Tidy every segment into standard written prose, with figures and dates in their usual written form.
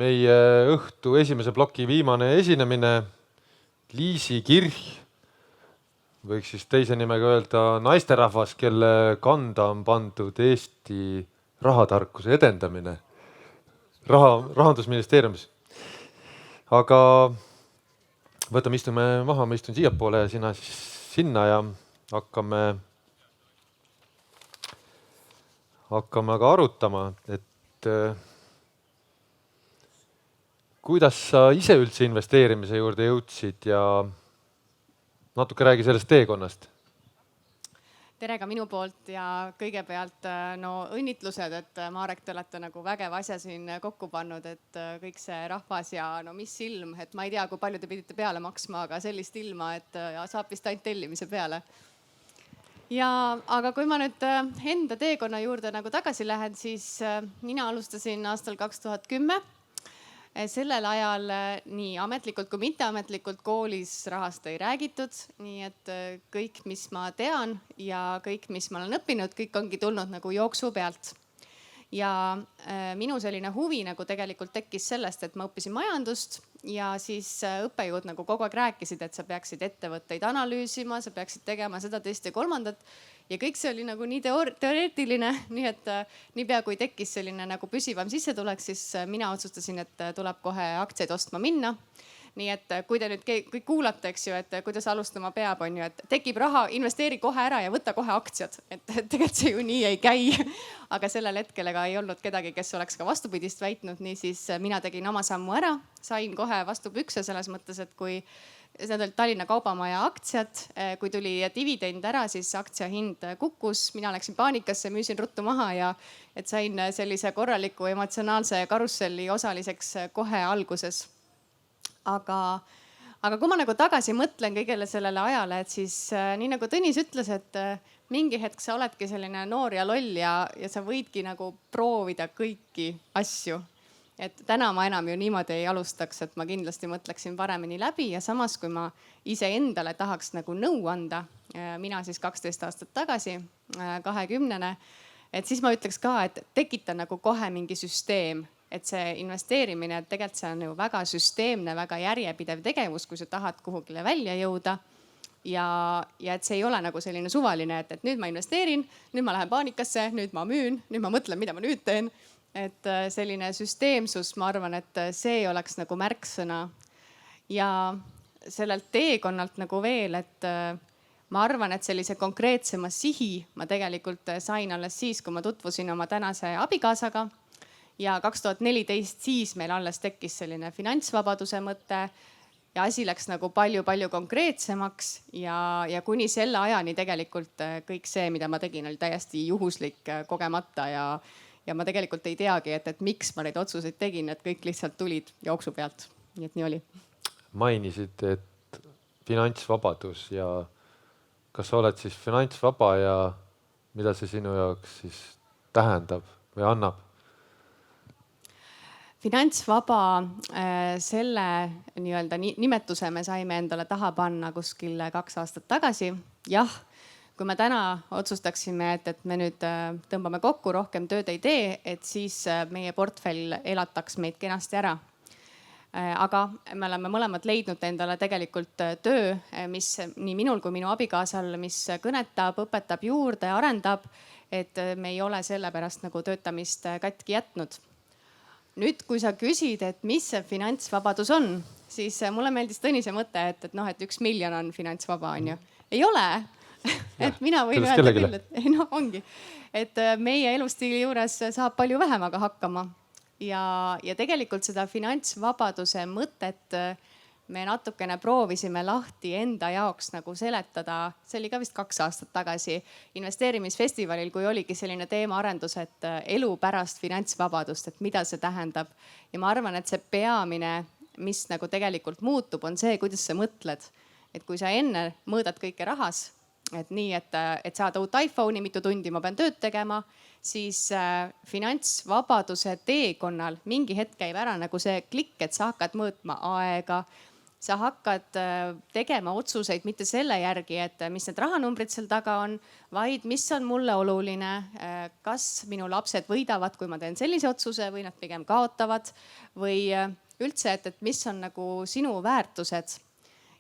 meie õhtu esimese ploki viimane esinemine, Liisi Kirch, võiks siis teise nimega öelda naisterahvas, kelle kanda on pandud Eesti rahatarkuse edendamine Rahandusministeeriumis. Aga võtame, istume maha, ma istun siiapoole ja sina siis sinna ja hakkame aga arutama, et kuidas sa ise üldse investeerimise juurde jõudsid ja natuke räägi sellest teekonnast. Tere ka minu poolt ja kõigepealt õnnitlused, et Marek, te olete nagu vägev asja siin kokku pannud, et kõik see rahvas ja mis ilm, et ma ei tea, kui palju te pidite peale maksma, aga sellist ilma, et saab vist ainult tellimise peale. Aga kui ma nüüd enda teekonna juurde nagu tagasi lähen, siis mina alustasin aastal 2010. Sellel ajal nii ametlikult kui mitteametlikult koolis rahast ei räägitud, nii et kõik, mis ma tean ja kõik, mis ma olen õppinud, kõik ongi tulnud nagu jooksu pealt. Ja minu selline huvi nagu tegelikult tekkis sellest, et ma õppisin majandust ja siis õppejõud nagu kogu aeg rääkisid, et sa peaksid ettevõtteid analüüsima, sa peaksid tegema seda, teist ja kolmandat. Ja kõik see oli nagu nii teoreetiline, nii et niipea kui tekkis selline nagu püsivam sissetulek, siis mina otsustasin, et tuleb kohe aktsiaid ostma minna. Nii et kui te nüüd kõik kuulate, eks ju, et kuidas alustama peab, on ju, et tekib raha, investeeri kohe ära ja võta kohe aktsiad. Et tegelikult see ju nii ei käi. Aga sellel hetkel ega ei olnud kedagi, kes oleks ka vastupidist väitnud. Niisiis mina tegin oma sammu ära, sain kohe vastu pükse selles mõttes, et kui need olid Tallinna Kaubamaja aktsiad, kui tuli dividend ära, siis aktsia hind kukkus. Mina läksin paanikasse, müüsin ruttu maha ja et sain sellise korraliku emotsionaalse karusselli osaliseks kohe alguses. Aga kui ma nagu tagasi mõtlen kõigele sellele ajale, et siis nii nagu Tõnis ütles, et mingi hetk sa oledki selline noor ja loll ja sa võidki nagu proovida kõiki asju. Et täna ma enam ju niimoodi ei alustaks, et ma kindlasti mõtleksin paremini läbi ja samas kui ma iseendale tahaks nagu nõu anda, mina siis 12 aastat tagasi, 20-ne, et siis ma ütleks ka, et tekita nagu kohe mingi süsteem. Et see investeerimine, et tegelikult see on ju väga süsteemne, väga järjepidev tegevus, kui sa tahad kuhugile välja jõuda. Ja et see ei ole nagu selline suvaline, et nüüd ma investeerin, nüüd ma lähen paanikasse, nüüd ma müün, nüüd ma mõtlen, mida ma nüüd teen. Et selline süsteemsus, ma arvan, et see oleks nagu märksõna. Ja sellelt teekonnalt nagu veel, et ma arvan, et sellise konkreetsema sihi ma tegelikult sain alles siis, kui ma tutvusin oma tänase abikaasaga. Ja 2014 siis meil alles tekkis selline finantsvabaduse mõte ja asi läks nagu palju konkreetsemaks ja kuni selle ajani tegelikult kõik see, mida ma tegin, oli täiesti juhuslik, kogemata ja ma tegelikult ei teagi, et miks ma neid otsuseid tegin, et kõik lihtsalt tulid jooksu pealt. Nii et nii oli. Mainisid, et finantsvabadus ja kas sa oled siis finantsvaba ja mida see sinu jaoks siis tähendab või annab? Finantsvaba selle nii-öelda nimetuse me saime endale taha panna kuskil 2 aastat tagasi. Jah, kui me täna otsustaksime, et me nüüd tõmbame kokku, rohkem tööd ei tee, et siis meie portfell elataks meid kenasti ära. Aga me oleme mõlemad leidnud endale tegelikult töö, mis nii minul kui minu abikaasal, mis kõnetab, õpetab juurde, arendab, et me ei ole sellepärast nagu töötamist katki jätnud. Nüüd, kui sa küsid, et mis see finantsvabadus on, siis mulle meeldis Tõnise mõte, et 1 miljon on finantsvaba, on ju. Ei ole. Et mina võin öelda küll, et ongi. Et meie elustiili juures saab palju vähemaga hakkama. Ja tegelikult seda finantsvabaduse mõtet me natukene proovisime lahti enda jaoks nagu seletada. See oli ka vist 2 aastat tagasi investeerimisfestivalil, kui oligi selline teemaarendus, et elu pärast finantsvabadust, et mida see tähendab. Ja ma arvan, et see peamine, mis nagu tegelikult muutub, on see, kuidas sa mõtled. Et kui sa enne mõõdad kõike rahas, et nii, et saada uut iPhone'i, mitu tundi ma pean tööd tegema, siis finantsvabaduse teekonnal mingi hetk käib ära nagu see klikk, et sa hakkad mõõtma aega, sa hakkad tegema otsuseid mitte selle järgi, et mis need rahanumbrid seal taga on, vaid mis on mulle oluline. Kas minu lapsed võidavad, kui ma teen sellise otsuse või nad pigem kaotavad või üldse, et mis on nagu sinu väärtused.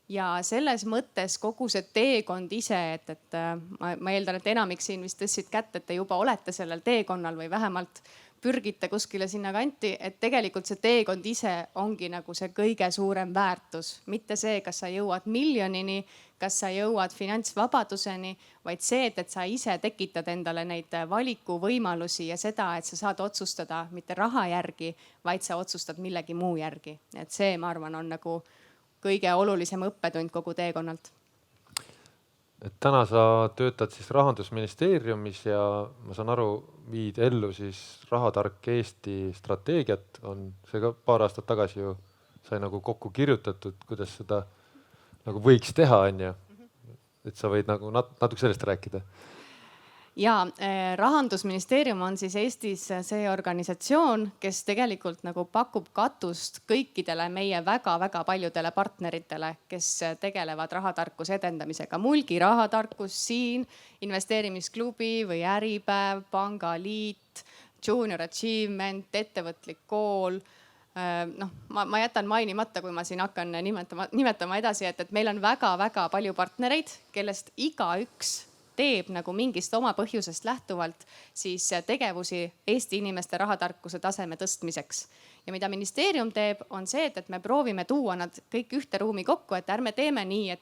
Ja selles mõttes kogu see teekond ise, et ma eeldan, et enamik siin vist tõstsid kätt, et te juba olete sellel teekonnal või vähemalt pürgite kuskile sinna kanti, et tegelikult see teekond ise ongi nagu see kõige suurem väärtus. Mitte see, kas sa jõuad miljonini, kas sa jõuad finantsvabaduseni, vaid see, et sa ise tekitad endale neid valikuvõimalusi ja seda, et sa saad otsustada mitte raha järgi, vaid sa otsustad millegi muu järgi. Et see, ma arvan, on nagu kõige olulisem õppetund kogu teekonnalt. Et täna sa töötad siis Rahandusministeeriumis ja ma saan aru, viid ellu siis Rahatark Eesti strateegiat. On see ka paar aastat tagasi ju sai nagu kokku kirjutatud, kuidas seda nagu võiks teha, on ju. Et sa võid nagu natuke sellest rääkida. Ja Rahandusministeerium on siis Eestis see organisatsioon, kes tegelikult nagu pakub katust kõikidele meie väga-väga paljudele partneritele, kes tegelevad rahatarkuse edendamisega. Mulgi rahatarkus siin, investeerimisklubi või Äripäev, Pangaliit, Junior Achievement, ettevõtlik kool. Ma jätan mainimata, kui ma siin hakkan nimetama edasi, et meil on väga-väga palju partnereid, kellest igaüks teeb nagu mingist oma põhjusest lähtuvalt siis tegevusi Eesti inimeste rahatarkuse taseme tõstmiseks. Ja mida ministeerium teeb, on see, et me proovime tuua nad kõik ühte ruumi kokku, et ärme teeme nii,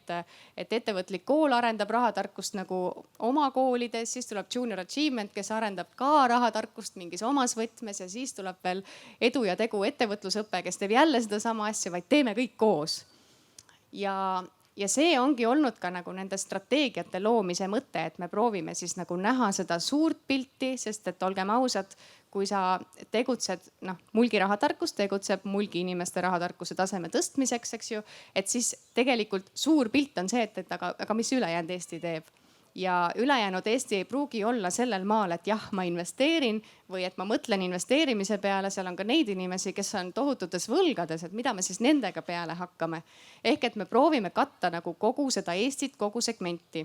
et ettevõtlik kool arendab rahatarkust nagu oma koolides, siis tuleb Junior Achievement, kes arendab ka rahatarkust mingis omas võtmes ja siis tuleb veel Edu ja Tegu ettevõtlusõpe, kes teeb jälle sedasama asja, vaid teeme kõik koos. Ja see ongi olnud ka nagu nende strateegiate loomise mõte, et me proovime siis nagu näha seda suurt pilti, sest et olgem ausad, kui sa tegutsed, Mulgi rahatarkus tegutseb Mulgi inimeste rahatarkuse taseme tõstmiseks, eks ju, et siis tegelikult suur pilt on see, et aga mis ülejäänud Eesti teeb. Ja ülejäänud Eesti ei pruugi olla sellel maal, et jah, ma investeerin või et ma mõtlen investeerimise peale. Seal on ka neid inimesi, kes on tohututes võlgades, et mida me siis nendega peale hakkame. Ehk et me proovime katta nagu kogu seda Eestit, kogu segmenti.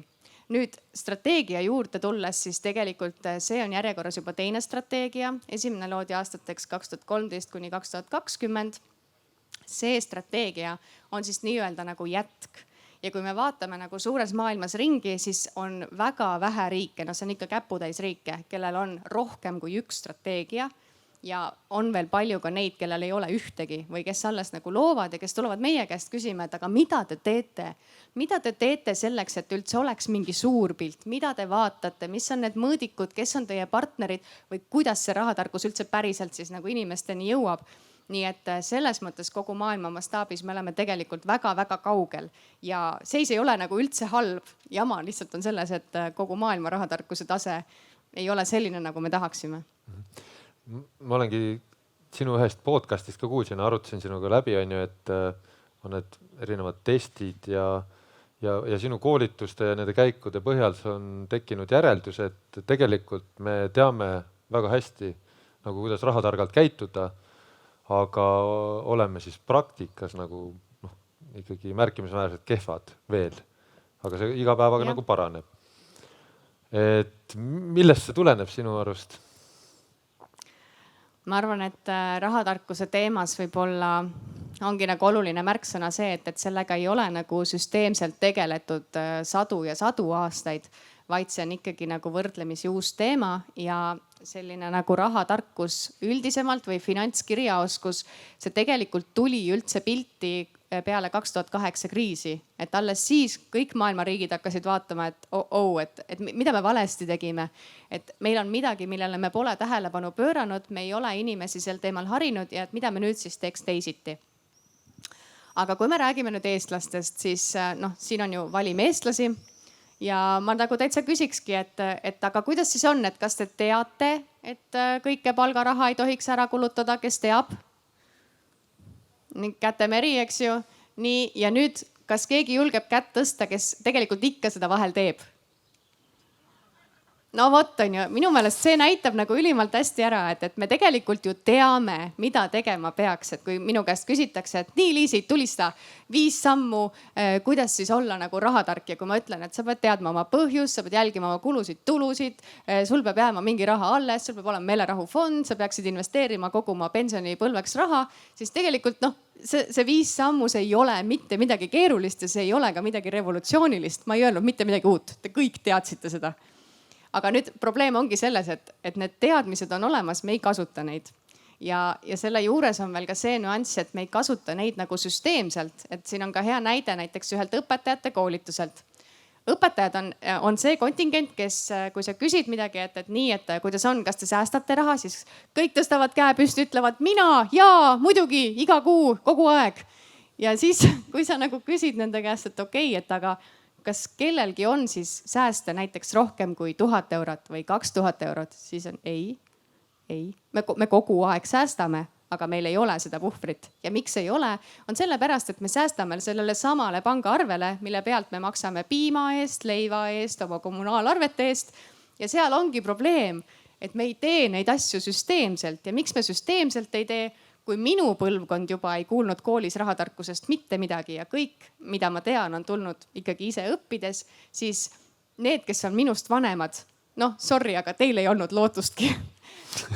Nüüd strateegia juurde tulles, siis tegelikult see on järjekorras juba teine strateegia. Esimene loodi aastateks 2013 kuni 2020. See strateegia on siis nii-öelda nagu jätk. Ja kui me vaatame nagu suures maailmas ringi, siis on väga vähe riike, see on ikka käputäis riike, kellel on rohkem kui üks strateegia. Ja on veel palju ka neid, kellel ei ole ühtegi või kes alles nagu loovad ja kes tulevad meie käest küsima, et aga mida te teete? Mida te teete selleks, et üldse oleks mingi suur pilt? Mida te vaatate? Mis on need mõõdikud? Kes on teie partnerid? Või kuidas see rahatarkus üldse päriselt siis nagu inimesteni jõuab? Nii et selles mõttes kogu maailma mastaabis me oleme tegelikult väga-väga kaugel ja seis ei ole nagu üldse halb. Jama lihtsalt on selles, et kogu maailma rahatarkuse tase ei ole selline, nagu me tahaksime. Ma olengi sinu ühest podcastist ka kuulsin, arutasin sinuga läbi, et on need erinevad testid ja sinu koolituste ja nende käikude põhjal on tekkinud järeldus, et tegelikult me teame väga hästi, nagu kuidas rahatargalt käituda. Aga oleme siis praktikas nagu ikkagi märkimisväärselt kehvad veel. Aga see iga päevaga nagu paraneb. Et millest see tuleneb sinu arust? Ma arvan, et rahatarkuse teemas võib-olla ongi nagu oluline märksõna see, et sellega ei ole nagu süsteemselt tegeletud sadu ja sadu aastaid, vaid see on ikkagi nagu võrdlemisi uus teema ja selline nagu rahatarkus üldisemalt või finantskirjaoskus, see tegelikult tuli üldse pilti peale 2008 kriisi. Et alles siis kõik maailma riigid hakkasid vaatama, et mida me valesti tegime. Et meil on midagi, millele me pole tähelepanu pööranud, me ei ole inimesi sel teemal harinud ja et mida me nüüd siis teeks teisiti. Aga kui me räägime nüüd eestlastest, siis siin on ju valime eestlasi. Ja ma nagu täitsa küsikski, et aga kuidas siis on, et kas te teate, et kõike palgaraha ei tohiks ära kulutada, kes teab? Kätemeri, eks ju. Nii, ja nüüd, kas keegi julgeb kätt tõsta, kes tegelikult ikka seda vahel teeb? no vot, on ju, minu meelest see näitab nagu ülimalt hästi ära, et me tegelikult ju teame, mida tegema peaks. Et kui minu käest küsitakse, et nii, Liisi, tulista 5 sammu, kuidas siis olla nagu rahatark, ja kui ma ütlen, et sa pead teadma oma põhjust, sa pead jälgima oma kulusid-tulusid, sul peab jääma mingi raha alles, sul peab olema meelerahufond, sa peaksid investeerima kogu oma pensionipõlveks raha, siis tegelikult noh, see 5 sammu, see ei ole mitte midagi keerulist ja see ei ole ka midagi revolutsioonilist. Ma ei öelnud mitte midagi uut, te kõik teadsite seda. Aga nüüd probleem ongi selles, et need teadmised on olemas, me ei kasuta neid. Ja selle juures on veel ka see nüanss, et me ei kasuta neid nagu süsteemselt. Et siin on ka hea näide näiteks ühelt õpetajate koolituselt. Õpetajad on see kontingent, kes, kui sa küsid midagi, et nii, et kuidas on, kas te säästate raha, siis kõik tõstavad käe püsti, ütlevad mina, jaa, muidugi, iga kuu, kogu aeg. Ja siis, kui sa nagu küsid nende käest, et okei, et aga kas kellelgi on siis sääste näiteks rohkem kui 1000 eurot või 2000 eurot, siis on ei. Me kogu aeg säästame, aga meil ei ole seda puhvrit. Ja miks ei ole, on sellepärast, et me säästame sellele samale pangaarvele, mille pealt me maksame piima eest, leiva eest, oma kommunaalarvete eest. Ja seal ongi probleem, et me ei tee neid asju süsteemselt. Ja miks me süsteemselt ei tee? Kui minu põlvkond juba ei kuulnud koolis rahatarkusest mitte midagi ja kõik, mida ma tean, on tulnud ikkagi ise õppides, siis need, kes on minust vanemad, noh, sorry, aga teil ei olnud lootustki.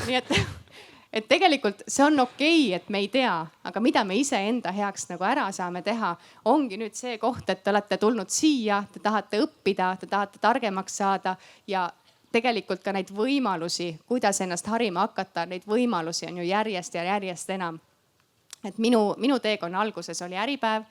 Nii et tegelikult see on okei, et me ei tea, aga mida me ise enda heaks nagu ära saame teha, ongi nüüd see koht, et te olete tulnud siia, te tahate õppida, te tahate targemaks saada ja tegelikult ka neid võimalusi, kuidas ennast harima hakata, neid võimalusi on ju järjest ja järjest enam. Et minu teekonna alguses oli Äripäev,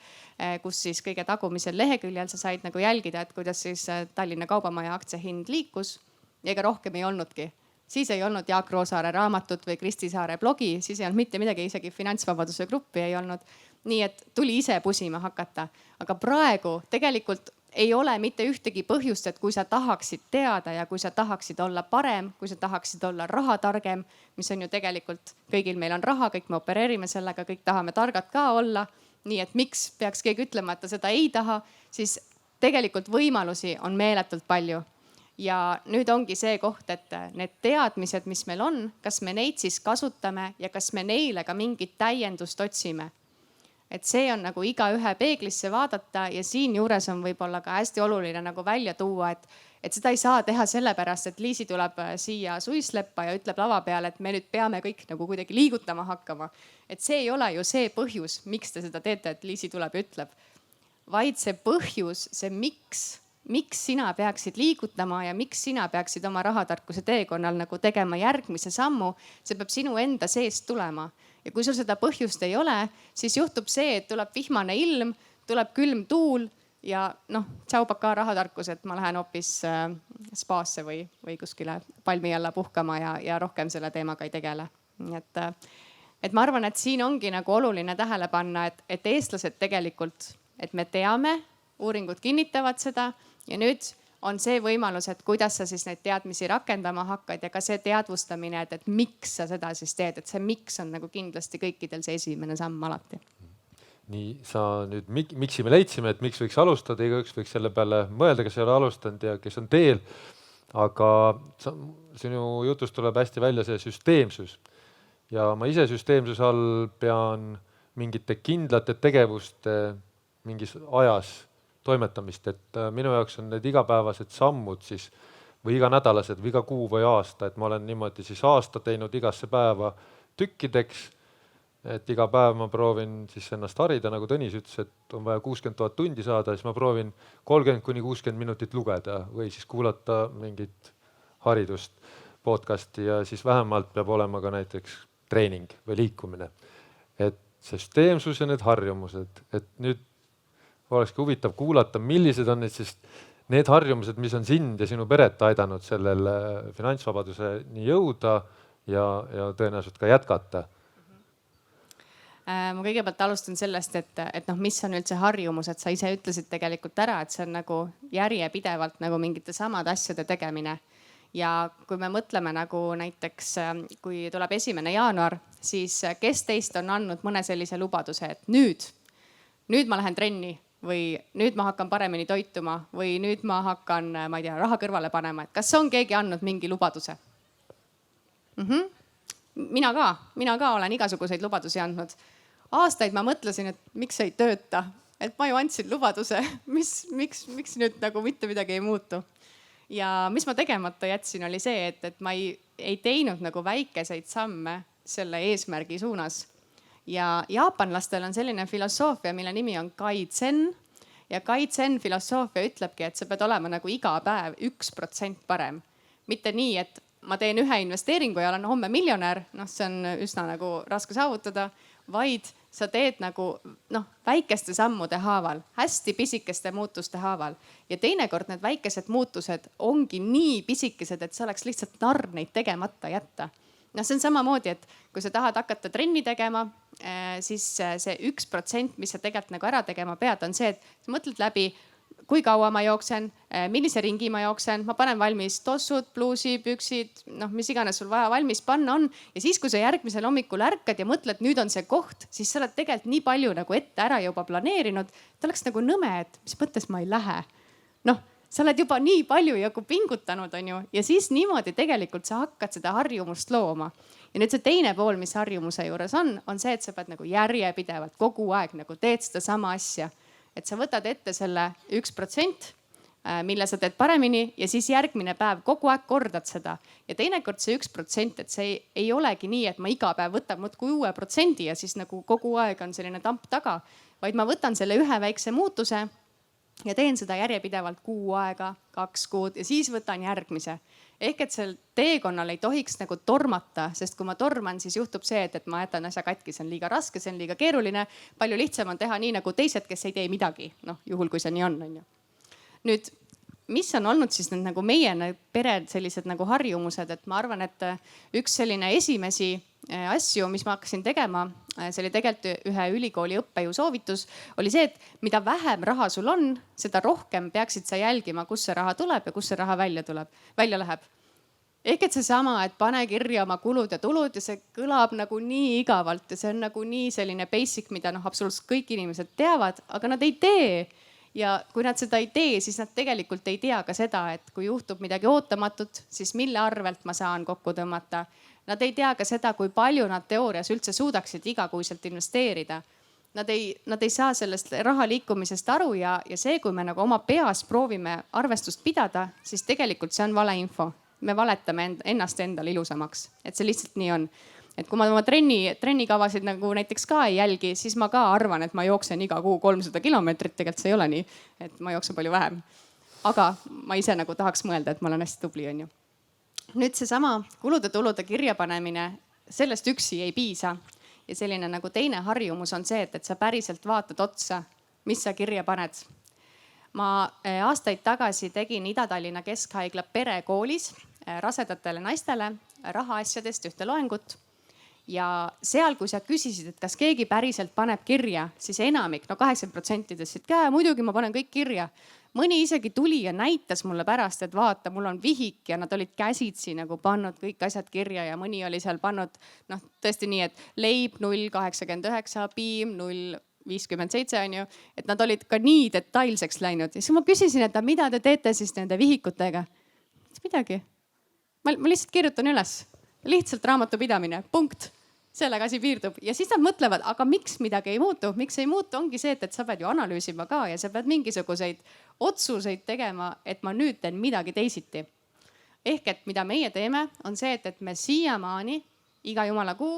kus siis kõige tagumisel leheküljel sa said nagu jälgida, et kuidas siis Tallinna Kaubamaja aktsiahind liikus ja ega rohkem ei olnudki. Siis ei olnud Jaak Roosaare raamatut või Kristi Saare blogi, siis ei olnud mitte midagi, isegi Finantsvabaduse gruppi ei olnud. Nii et tuli ise pusima hakata. Aga praegu tegelikult ei ole mitte ühtegi põhjust, et kui sa tahaksid teada ja kui sa tahaksid olla parem, kui sa tahaksid olla rahatargem, mis on ju tegelikult kõigil meil on raha, kõik me opereerime sellega, kõik tahame targad ka olla. Nii et miks peaks keegi ütlema, et ta seda ei taha, siis tegelikult võimalusi on meeletult palju. Ja nüüd ongi see koht, et need teadmised, mis meil on, kas me neid siis kasutame ja kas me neile ka mingit täiendust otsime. Et see on nagu igaühe peeglisse vaadata ja siinjuures on võib-olla ka hästi oluline nagu välja tuua, et seda ei saa teha sellepärast, et Liisi tuleb siia suisleppa ja ütleb lava peal, et me nüüd peame kõik nagu kuidagi liigutama hakkama. Et see ei ole ju see põhjus, miks te seda teete, et Liisi tuleb ja ütleb. Vaid see põhjus, see miks sina peaksid liigutama ja miks sina peaksid oma rahatarkuse teekonnal nagu tegema järgmise sammu, see peab sinu enda seest tulema. Ja kui sul seda põhjust ei ole, siis juhtub see, et tuleb vihmane ilm, tuleb külm tuul ja noh, tšau paka rahatarkus, et ma lähen hoopis spaasse või kuskile palmi alla puhkama ja rohkem selle teemaga ei tegele. Et ma arvan, et siin ongi nagu oluline tähele panna, et eestlased tegelikult, et me teame, uuringud kinnitavad seda ja nüüd on see võimalus, et kuidas sa siis neid teadmisi rakendama hakkad ja ka see teadvustamine, et miks sa seda siis teed, et see miks on nagu kindlasti kõikidel see esimene samm alati. Nii, sa nüüd miksi me leidsime, et miks võiks alustada, igaüks võiks selle peale mõelda, kes ei ole alustanud ja kes on teel. Aga sinu jutust tuleb hästi välja see süsteemsus. Ja ma ise süsteemsuse all pean mingite kindlate tegevuste mingis ajas toimetamist, et minu jaoks on need igapäevased sammud siis või iganädalased või iga kuu või aasta, et ma olen niimoodi siis aasta teinud igasse päeva tükkideks, et iga päev ma proovin siis ennast harida, nagu Tõnis ütles, et on vaja 60 000 tundi saada, siis ma proovin 30–60 minutit lugeda või siis kuulata mingit haridust, podcasti ja siis vähemalt peab olema ka näiteks treening või liikumine. Et süsteemsus ja need harjumused, et nüüd olekski huvitav kuulata, millised on need harjumused, mis on sind ja sinu peret aidanud sellel finantsvabaduseni jõuda ja tõenäoliselt ka jätkata. Ma kõigepealt alustan sellest, et mis on üldse harjumus, et sa ise ütlesid tegelikult ära, et see on nagu järjepidevalt nagu mingite samade asjade tegemine. Ja kui me mõtleme nagu näiteks, kui tuleb 1. jaanuar, siis kes teist on andnud mõne sellise lubaduse, et nüüd ma lähen trenni või nüüd ma hakkan paremini toituma või nüüd ma hakkan, ma ei tea, raha kõrvale panema, et kas on keegi andnud mingi lubaduse? mina ka olen igasuguseid lubadusi andnud. Aastaid ma mõtlesin, et miks ei tööta, et ma ju andsin lubaduse, miks nüüd nagu mitte midagi ei muutu. Ja mis ma tegemata jätsin, oli see, et ma ei teinud nagu väikeseid samme selle eesmärgi suunas. Ja jaapanlastel on selline filosoofia, mille nimi on Kaizen. Ja Kaizen filosoofia ütlebki, et sa pead olema nagu iga päev 1% parem. Mitte nii, et ma teen ühe investeeringu ja olen homme miljonär, see on üsna nagu raske saavutada, vaid sa teed nagu väikeste sammude haaval, hästi pisikeste muutuste haaval. Ja teinekord need väikesed muutused ongi nii pisikesed, et see oleks lihtsalt narr neid tegemata jätta. See on samamoodi, et kui sa tahad hakata trenni tegema, siis see 1%, mis sa tegelikult nagu ära tegema pead, on see, et sa mõtled läbi, kui kaua ma jooksen, millise ringi ma jooksen, ma panen valmis tossud, pluusi, püksid, mis iganes sul vaja valmis panna on. Ja siis, kui sa järgmisel hommikul ärkad ja mõtled, nüüd on see koht, siis sa oled tegelikult nii palju nagu ette ära juba planeerinud. Ta oleks nagu nõme, et mis mõttes ma ei lähe. Sa oled juba nii palju nagu pingutanud, on ju. Ja siis niimoodi tegelikult sa hakkad seda harjumust looma. Ja nüüd see teine pool, mis harjumuse juures on see, et sa pead nagu järjepidevalt kogu aeg nagu teed seda sama asja. Et sa võtad ette selle 1%, mille sa teed paremini ja siis järgmine päev kogu aeg kordad seda. Ja teinekord see 1%, et see ei olegi nii, et ma iga päev võtan muudkui uue protsendi ja siis nagu kogu aeg on selline tamp taga, vaid ma võtan selle ühe väikse muutuse ja teen seda järjepidevalt kuu aega, 2 kuud ja siis võtan järgmise. Ehk et sel teekonnal ei tohiks nagu tormata, sest kui ma torman, siis juhtub see, et ma jätan asja katki, see on liiga raske, see on liiga keeruline. Palju lihtsam on teha nii nagu teised, kes ei tee midagi. Juhul kui see nii on ju. Nüüd, mis on olnud siis need nagu meie pere sellised nagu harjumused, et ma arvan, et üks selline esimesi asju, mis ma hakkasin tegema, see oli tegelikult ühe ülikooli õppejõu soovitus, oli see, et mida vähem raha sul on, seda rohkem peaksid sa jälgima, kus see raha tuleb ja kus see raha välja läheb. Ehk et seesama, et pane kirja oma kulud ja tulud ja see kõlab nagu nii igavalt ja see on nagu nii selline basic, mida absoluutselt kõik inimesed teavad, aga nad ei tee. Ja kui nad seda ei tee, siis nad tegelikult ei tea ka seda, et kui juhtub midagi ootamatut, siis mille arvelt ma saan kokku tõmmata. Nad ei tea ka seda, kui palju nad teoorias üldse suudaksid igakuiselt investeerida. Nad ei saa sellest raha liikumisest aru ja see, kui me nagu oma peas proovime arvestust pidada, siis tegelikult see on valeinfo. Me valetame ennast endale ilusamaks, et see lihtsalt nii on. Et kui ma oma trennikavasid nagu näiteks ka ei jälgi, siis ma ka arvan, et ma jooksen iga kuu 300 kilomeetrit. Tegelikult see ei ole nii, et ma jooksen palju vähem. Aga ma ise nagu tahaks mõelda, et ma olen hästi tubli, on ju. Nüüd seesama kulude-tulude kirjapanemine, sellest üksi ei piisa. Ja selline nagu teine harjumus on see, et sa päriselt vaatad otsa, mis sa kirja paned. Ma aastaid tagasi tegin Ida-Tallinna Keskhaigla perekoolis rasedatele naistele rahaasjadest ühte loengut. Ja seal, kui sa küsisid, et kas keegi päriselt paneb kirja, siis enamik, 80% ütlesid käe, muidugi ma panen kõik kirja. Mõni isegi tuli ja näitas mulle pärast, et vaata, mul on vihik ja nad olid käsitsi nagu pannud kõik asjad kirja ja mõni oli seal pannud tõesti nii, et leib 0,89, piim 0,57 on ju. Et nad olid ka nii detailseks läinud. Ja siis ma küsisin, et mida te teete siis nende vihikutega? Midagi. Ma lihtsalt kirjutan üles. Lihtsalt raamatupidamine, punkt. Sellega asi piirdub. Ja siis nad mõtlevad, aga miks midagi ei muutu? Miks ei muutu? Ongi see, et sa pead ju analüüsima ka ja sa pead mingisuguseid otsuseid tegema, et ma nüüd teen midagi teisiti. Ehk et mida meie teeme, on see, et me siiamaani iga jumala kuu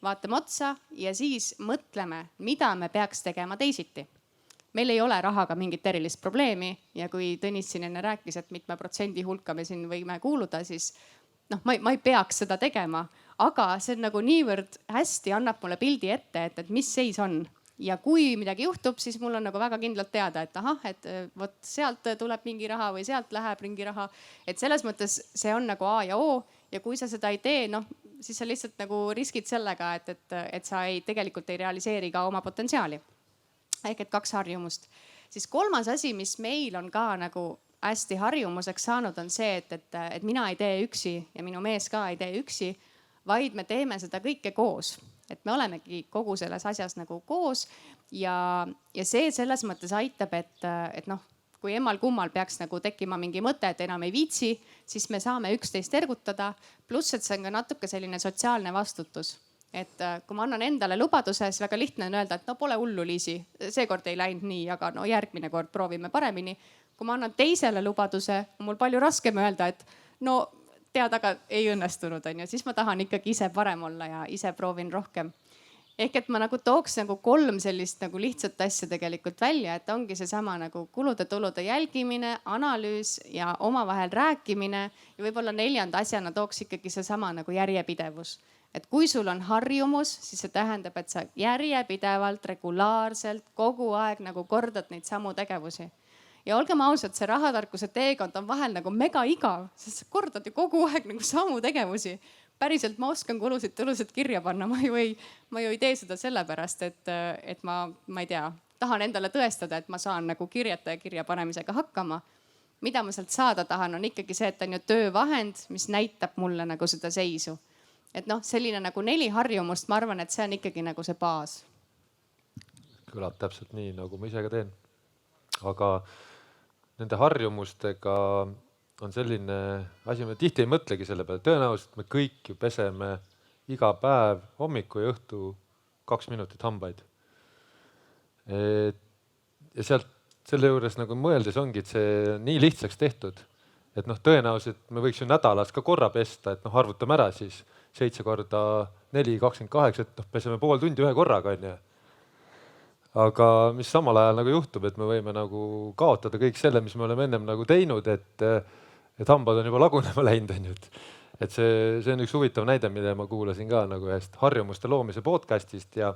vaatame otsa ja siis mõtleme, mida me peaks tegema teisiti. Meil ei ole rahaga mingit erilist probleemi ja kui Tõnis siin enne rääkis, et mitme protsendi hulka me siin võime kuuluda, siis ma ei peaks seda tegema, aga see on nagu niivõrd hästi annab mulle pildi ette, et mis seis on. Ja kui midagi juhtub, siis mul on nagu väga kindlalt teada, et et vot sealt tuleb mingi raha või sealt läheb mingi raha. Et selles mõttes see on nagu A ja O ja kui sa seda ei tee, siis sa lihtsalt nagu riskid sellega, et sa tegelikult ei realiseeri ka oma potentsiaali. Ehk et 2 harjumust. Siis 3. asi, mis meil on ka nagu hästi harjumuseks saanud, on see, et mina ei tee üksi ja minu mees ka ei tee üksi, vaid me teeme seda kõike koos. Et me olemegi kogu selles asjas nagu koos ja see selles mõttes aitab, et noh, kui emmal-kummal peaks nagu tekkima mingi mõte, et enam ei viitsi, siis me saame üksteist ergutada. Pluss, et see on ka natuke selline sotsiaalne vastutus. Et kui ma annan endale lubaduse, siis väga lihtne on öelda, et no pole hullu, Liisi, seekord ei läinud nii, aga no järgmine kord proovime paremini. Kui ma annan teisele lubaduse, on mul palju raskem öelda, et no tead, aga ei õnnestunud, on ju. Siis ma tahan ikkagi ise parem olla ja ise proovin rohkem. Ehk et ma nagu tooks nagu 3 sellist nagu lihtsat asja tegelikult välja, et ongi seesama nagu kulude-tulude jälgimine, analüüs ja omavahel rääkimine. Ja võib-olla 4. asjana tooks ikkagi seesama nagu järjepidevus. Et kui sul on harjumus, siis see tähendab, et sa järjepidevalt, regulaarselt, kogu aeg nagu kordad neid samu tegevusi. Ja olgem ausad, see rahatarkuse teekond on vahel nagu mega igav, sest sa kordad ju kogu aeg nagu samu tegevusi. Päriselt ma oskan kulusid-tulusid kirja panna, ma ju ei tee seda sellepärast, et ma ei tea, tahan endale tõestada, et ma saan nagu kirjata ja kirja panemisega hakkama. Mida ma sealt saada tahan, on ikkagi see, et on ju töövahend, mis näitab mulle nagu seda seisu. Et noh, selline nagu 4 harjumust, ma arvan, et see on ikkagi nagu see baas. Kõlab täpselt nii, nagu ma ise ka teen. Aga nende harjumustega on selline asi, me tihti ei mõtlegi selle peale. Tõenäoliselt me kõik ju peseme iga päev hommiku ja õhtu 2 minutit hambaid. Ja sealt selle juures nagu mõeldes ongi, et see nii lihtsaks tehtud, et noh, tõenäoliselt me võiks ju nädalas ka korra pesta, et noh, arvutame ära siis 7 korda 4, 28, et noh, peseme pool tundi ühe korraga, on ju. Aga mis samal ajal nagu juhtub, et me võime nagu kaotada kõik selle, mis me oleme ennem nagu teinud, et hambad on juba lagunema läinud, on ju. Et see on üks huvitav näide, mille ma kuulasin ka nagu ühest harjumuste loomise podcastist ja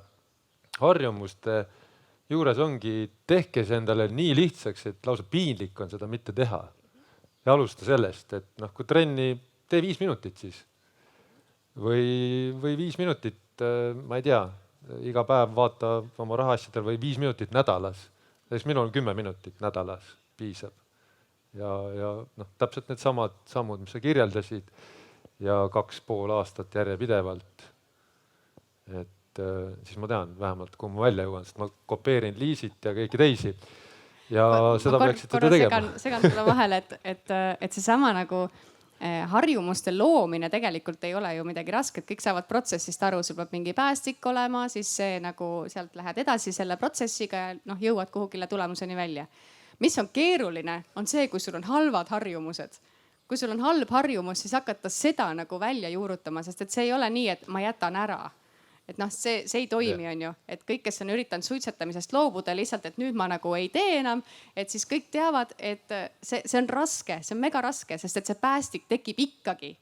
harjumuste juures ongi, tehke see endale nii lihtsaks, et lausa piinlik on seda mitte teha. Ja alusta sellest, et noh, kui trenni tee 5 minutit siis või 5 minutit, ma ei tea, iga päev vaata oma rahaasjadel või 5 minutit nädalas. Siis minul on 10 minutit nädalas piisab. Ja noh, täpselt need samad sammud, mis sa kirjeldasid ja 2,5 aastat järjepidevalt. Et siis ma tean vähemalt, kuhu ma välja jõuan, sest ma kopeerin Liisit ja kõiki teisi. Ja seda peaksite te tegema. Segan sulle vahele, et seesama nagu harjumuste loomine tegelikult ei ole ju midagi rasket, kõik saavad protsessist aru, sul peab mingi päästik olema, siis see nagu sealt lähed edasi selle protsessiga ja noh, jõuad kuhugile tulemuseni välja. Mis on keeruline, on see, kui sul on halvad harjumused. Kui sul on halb harjumus, siis hakata seda nagu välja juurutama, sest et see ei ole nii, et ma jätan ära. Et noh, see ei toimi, on ju, et kõik, kes on üritanud suitsetamisest loobuda lihtsalt, et nüüd ma nagu ei tee enam, et siis kõik teavad, et see on raske, see on mega raske, sest et see päästik tekib ikkagi.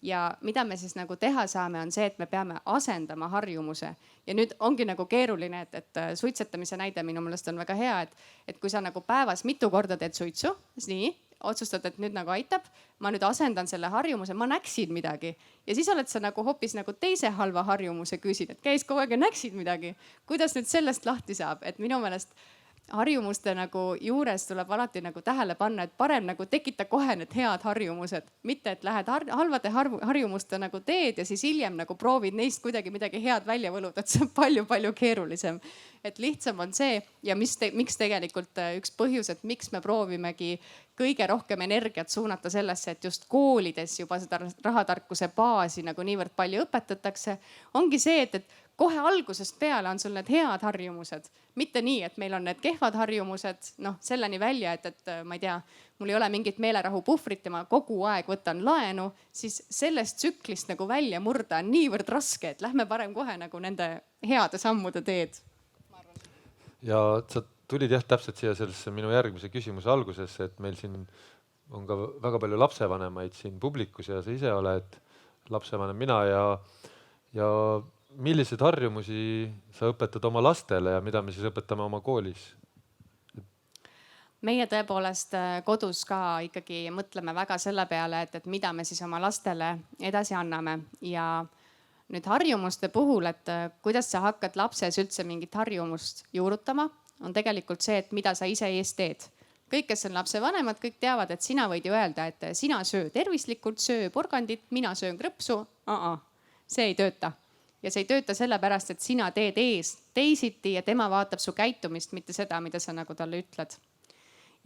Ja mida me siis nagu teha saame, on see, et me peame asendama harjumuse. Ja nüüd ongi nagu keeruline, et suitsetamise näide minu meelest on väga hea, et kui sa nagu päevas mitu korda teed suitsu, siis nii, otsustad, et nüüd nagu aitab, ma nüüd asendan selle harjumuse, ma näksin midagi. Ja siis oled sa nagu hoopis nagu teise halva harjumuse küsin, et käis kogu aeg ja näksid midagi. Kuidas nüüd sellest lahti saab? Et minu meelest harjumuste nagu juures tuleb alati nagu tähele panna, et parem nagu tekita kohe need head harjumused. Mitte, et lähed halvade harjumuste nagu teed ja siis hiljem nagu proovid neist kuidagi midagi head välja võluda, et see on palju-palju keerulisem. Et lihtsam on see ja miks tegelikult üks põhjus, et miks me proovimegi kõige rohkem energiat suunata sellesse, et just koolides juba seda rahatarkuse baasi nagu niivõrd palju õpetatakse, ongi see, et kohe algusest peale on sul need head harjumused. Mitte nii, et meil on need kehvad harjumused, noh selleni välja, et ma ei tea, mul ei ole mingit meelerahu puhvrit ja ma kogu aeg võtan laenu, siis sellest tsüklist nagu välja murda on niivõrd raske, et lähme parem kohe nagu nende heade sammude teed. Ja sa tulid jah täpselt siia sellesse minu järgmise küsimuse algusesse, et meil siin on ka väga palju lapsevanemaid siin publikus ja sa ise oled lapsevanem mina ja millised harjumusi sa õpetad oma lastele ja mida me siis õpetame oma koolis? Meie tõepoolest kodus ka ikkagi mõtleme väga selle peale, et mida me siis oma lastele edasi anname. Ja nüüd harjumuste puhul, et kuidas sa hakkad lapses üldse mingit harjumust juurutama, on tegelikult see, et mida sa ise ees teed. Kõik, kes on lapsevanemad, kõik teavad, et sina võid ju öelda, et sina söö tervislikult, söö porgandit, mina söön krõpsu. See ei tööta. ja see ei tööta sellepärast, et sina teed teisiti ja tema vaatab su käitumist, mitte seda, mida sa nagu talle ütled.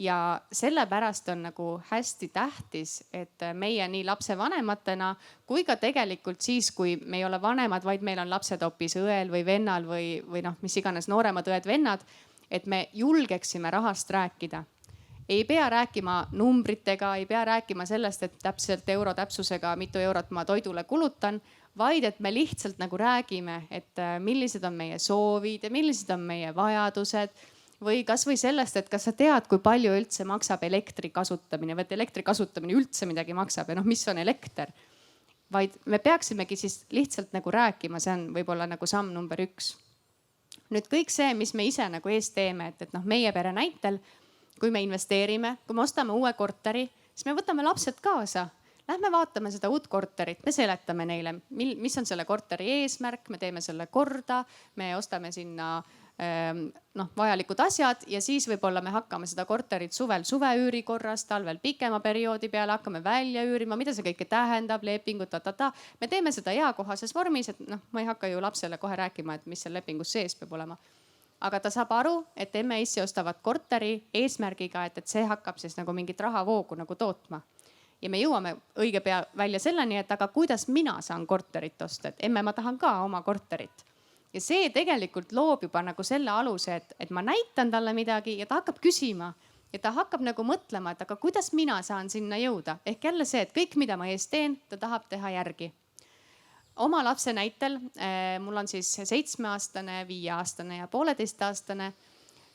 Ja sellepärast on nagu hästi tähtis, et meie nii lapsevanematena kui ka tegelikult siis, kui me ei ole vanemad, vaid meil on lapsed hoopis õel või vennal või noh, mis iganes nooremad õed-vennad, et me julgeksime rahast rääkida. Ei pea rääkima numbritega, ei pea rääkima sellest, et täpselt euro täpsusega, mitu eurot ma toidule kulutan, vaid et me lihtsalt nagu räägime, et millised on meie soovid ja millised on meie vajadused. Või kasvõi sellest, et kas sa tead, kui palju üldse maksab elektri kasutamine või et elektri kasutamine üldse midagi maksab ja noh, mis on elekter. Vaid me peaksimegi siis lihtsalt nagu rääkima, see on võib-olla nagu samm number 1. Nüüd kõik see, mis me ise nagu ees teeme, et noh, meie pere näitel, kui me investeerime, kui me ostame uue korteri, siis me võtame lapsed kaasa. Lähme vaatame seda uut korterit, me seletame neile, mis on selle korteri eesmärk, me teeme selle korda, me ostame sinna vajalikud asjad ja siis võib-olla me hakkame seda korterit suvel suveüüri korras, talvel pikema perioodi peale, hakkame välja üürima, mida see kõike tähendab, lepingut, Me teeme seda eakohases vormis, et noh, ma ei hakka ju lapsele kohe rääkima, et mis seal lepingus sees peab olema. Aga ta saab aru, et emme ja issi ostavad korteri eesmärgiga, et see hakkab siis nagu mingit rahavoogu nagu tootma. Ja me jõuame õige pea välja selleni, et aga kuidas mina saan korterit osta, et emme, ma tahan ka oma korterit. Ja see tegelikult loob juba nagu selle aluse, et ma näitan talle midagi ja ta hakkab küsima ja ta hakkab nagu mõtlema, et aga kuidas mina saan sinna jõuda. Ehk jälle see, et kõik, mida ma ees teen, ta tahab teha järgi. Oma lapse näitel, mul on siis 7-aastane, 5-aastane ja 1,5-aastane.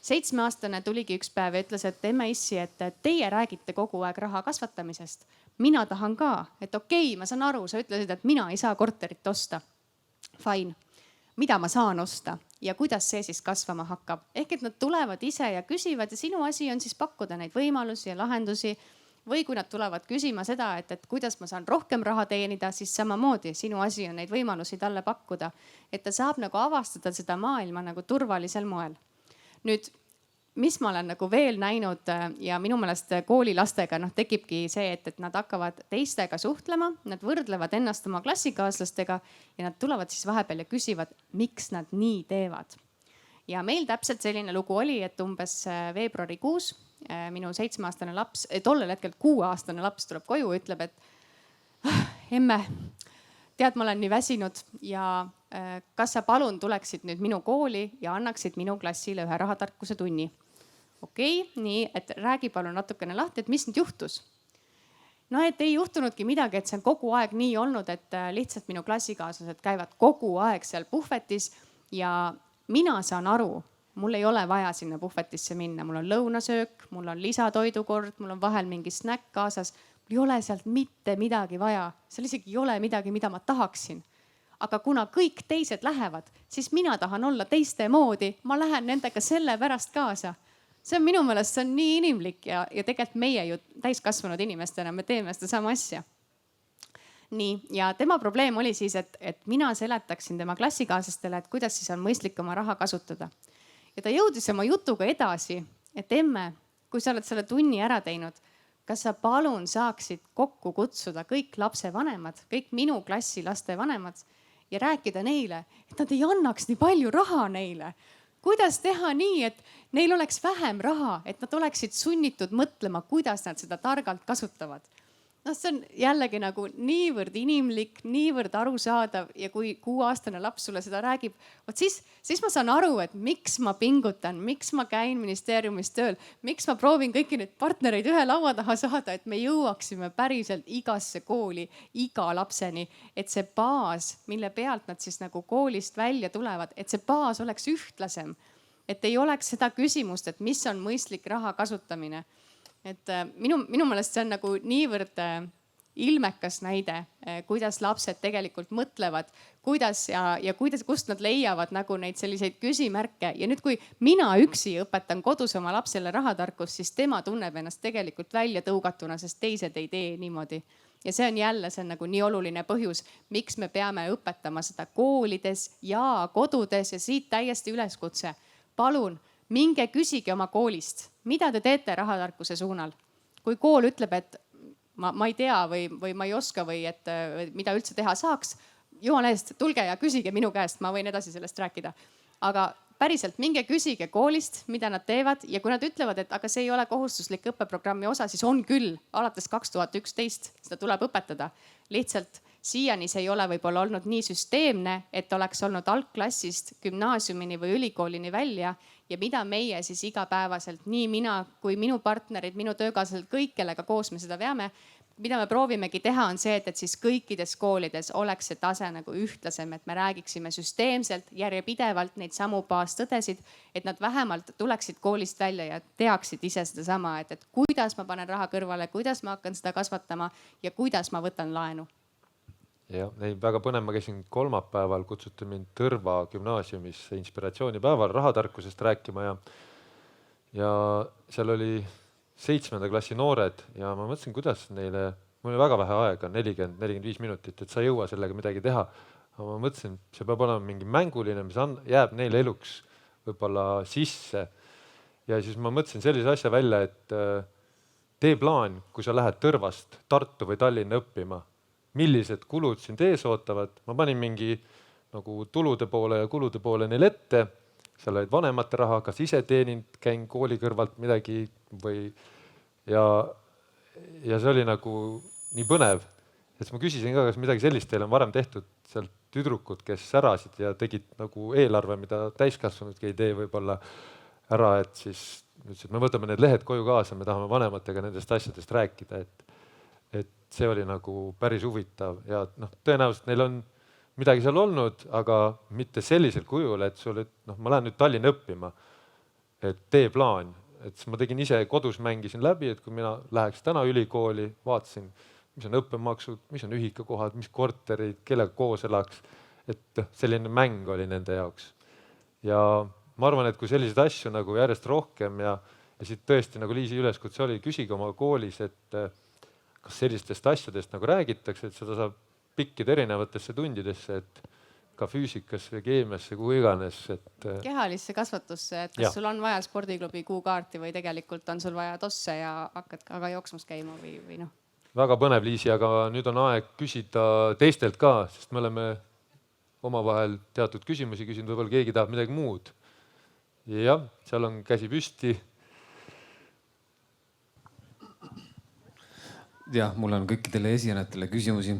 7-aastane tuligi üks päev ja ütles, et emme issi, et teie räägite kogu aeg raha kasvatamisest. Mina tahan ka, et okei, ma saan aru, sa ütlesid, et mina ei saa korterit osta. Fine. Mida ma saan osta ja kuidas see siis kasvama hakkab. Ehk et nad tulevad ise ja küsivad ja sinu asi on siis pakkuda neid võimalusi ja lahendusi. Või kui nad tulevad küsima seda, et kuidas ma saan rohkem raha teenida, siis samamoodi sinu asi on neid võimalusi talle pakkuda. Et ta saab nagu avastada seda maailma nagu turvalisel moel. Nüüd, mis ma olen nagu veel näinud ja minu meelest koolilastega tekibki see, et nad hakkavad teistega suhtlema, nad võrdlevad ennast oma klassikaaslastega ja nad tulevad siis vahepeal ja küsivad, miks nad nii teevad. Ja meil täpselt selline lugu oli, et umbes veebruarikuus minu 7-aastane laps, tollel hetkel 6-aastane laps tuleb koju, ütleb, et emme, tead, ma olen nii väsinud ja kas sa palun tuleksid nüüd minu kooli ja annaksid minu klassile ühe rahatarkuse tunni. Okei, nii, et räägi palun natukene lahti, et mis nüüd juhtus? No, et ei juhtunudki midagi, et see on kogu aeg nii olnud, et lihtsalt minu klassikaaslased käivad kogu aeg seal puhvetis ja mina saan aru, mul ei ole vaja sinna puhvetisse minna. Mul on lõunasöök, mul on lisatoidukord, mul on vahel mingi snäkk kaasas. Mul ei ole sealt mitte midagi vaja. Seal isegi ei ole midagi, mida ma tahaksin. Aga kuna kõik teised lähevad, siis mina tahan olla teiste moodi. Ma lähen nendega selle pärast kaasa. See on minu meelest, see on nii inimlik ja tegelikult meie ju täiskasvanud inimestena me teeme seda sama asja. Nii, ja tema probleem oli siis, et mina seletaksin tema klassikaaslastele, et kuidas siis on mõistlik oma raha kasutada. Ja ta jõudis oma jutuga edasi, et emme, kui sa oled selle tunni ära teinud, kas sa palun saaksid kokku kutsuda kõik lapsevanemad, kõik minu klassi laste vanemad ja rääkida neile, et nad ei annaks nii palju raha neile. Kuidas teha nii, et neil oleks vähem raha, et nad oleksid sunnitud mõtlema, kuidas nad seda targalt kasutavad. No, see on jällegi nagu niivõrd inimlik, niivõrd arusaadav ja kui 6-aastane laps sulle seda räägib, siis ma saan aru, et miks ma pingutan, miks ma käin ministeeriumis tööl, miks ma proovin kõiki neid partnereid ühe laua taha saada, et me jõuaksime päriselt igasse kooli, iga lapseni, et see baas, mille pealt nad siis nagu koolist välja tulevad, et see baas oleks ühtlasem, et ei oleks seda küsimust, et mis on mõistlik raha kasutamine. Et minu meelest see on nagu niivõrd ilmekas näide, kuidas lapsed tegelikult mõtlevad, kuidas ja kust nad leiavad nagu neid selliseid küsimärke. Ja nüüd, kui mina üksi õpetan kodus oma lapsele rahatarkust, siis tema tunneb ennast tegelikult välja tõugatuna, sest teised ei tee niimoodi. Ja see on nagu nii oluline põhjus, miks me peame õpetama seda koolides ja kodudes ja siit täiesti üleskutse. Palun, minge küsige oma koolist, mida te teete rahatarkuse suunal. Kui kool ütleb, et ma ei tea või ma ei oska või et mida üldse teha saaks, jumala eest, tulge ja küsige minu käest, ma võin edasi sellest rääkida. aga päriselt minge küsige koolist, mida nad teevad ja kui nad ütlevad, et aga see ei ole kohustuslik õppeprogrammi osa, siis on küll, alates 2011 seda tuleb õpetada. lihtsalt siiani see ei ole võib-olla olnud nii süsteemne, et oleks olnud algklassist gümnaasiumini või ülikoolini välja ja mida meie siis igapäevaselt, nii mina kui minu partnerid, minu töökaaslased, kõik, kellega koos me seda veame, mida me proovimegi teha, on see, et siis kõikides koolides oleks see tase nagu ühtlasem, et me räägiksime süsteemselt, järjepidevalt neid samu baastõdesid, et nad vähemalt tuleksid koolist välja ja teaksid ise sedasama, et kuidas ma panen raha kõrvale, kuidas ma hakkan seda kasvatama ja kuidas ma võtan laenu. jah, väga põnev, ma käisin kolmapäeval, kutsuti mind Tõrva gümnaasiumisse inspiratsioonipäeval rahatarkusest rääkima ja seal oli 7. klassi noored ja ma mõtlesin, kuidas neile, mul oli väga vähe aega, 40-45 minutit, et sa ei jõua sellega midagi teha. Aga ma mõtlesin, see peab olema mingi mänguline, mis jääb neile eluks võib-olla sisse. Ja siis ma mõtlesin sellise asja välja, et tee plaan, kui sa lähed Tõrvast Tartu või Tallinna õppima, millised kulud sind ees ootavad. Ma panin mingi nagu tulude poole ja kulude poole neil ette. Seal olid vanemate raha, kas ise teeninud, käin kooli kõrvalt midagi või ja see oli nagu nii põnev, et ma küsisin ka, kas midagi sellist teil on varem tehtud, sealt tüdrukud, kes särasid ja tegid nagu eelarve, mida täiskasvanudki ei tee võib-olla ära, et siis ütlesid, me võtame need lehed koju kaasa, me tahame vanematega nendest asjadest rääkida, et see oli nagu päris huvitav ja tõenäoliselt neil on midagi seal olnud, aga mitte sellisel kujul, et sul, ma lähen nüüd Tallinna õppima, et tee plaan, et ma tegin ise kodus, mängisin läbi, et kui mina läheks täna ülikooli, vaatasin, mis on õppemaksud, mis on ühikakohad, mis korterid, kellega koos elaks, et selline mäng oli nende jaoks. Ja ma arvan, et kui selliseid asju nagu järjest rohkem ja siit tõesti nagu Liisi üleskutse oli, küsige oma koolis, et kas sellistest asjadest nagu räägitakse, et seda saab pikkida erinevatesse tundidesse, et ka füüsikasse või keemiasse, kuhu iganes. Kehalisse kasvatusse, et kas sul on vaja spordiklubi kuukaarti või tegelikult on sul vaja tosse ja hakkad aga jooksmas käima või noh. Väga põnev, Liisi, aga nüüd on aeg küsida teistelt ka, sest me oleme omavahel teatud küsimusi küsinud, võib-olla keegi tahab midagi muud. Jah, seal on käsi püsti. Jah, mul on kõikidele esinejatele küsimusi.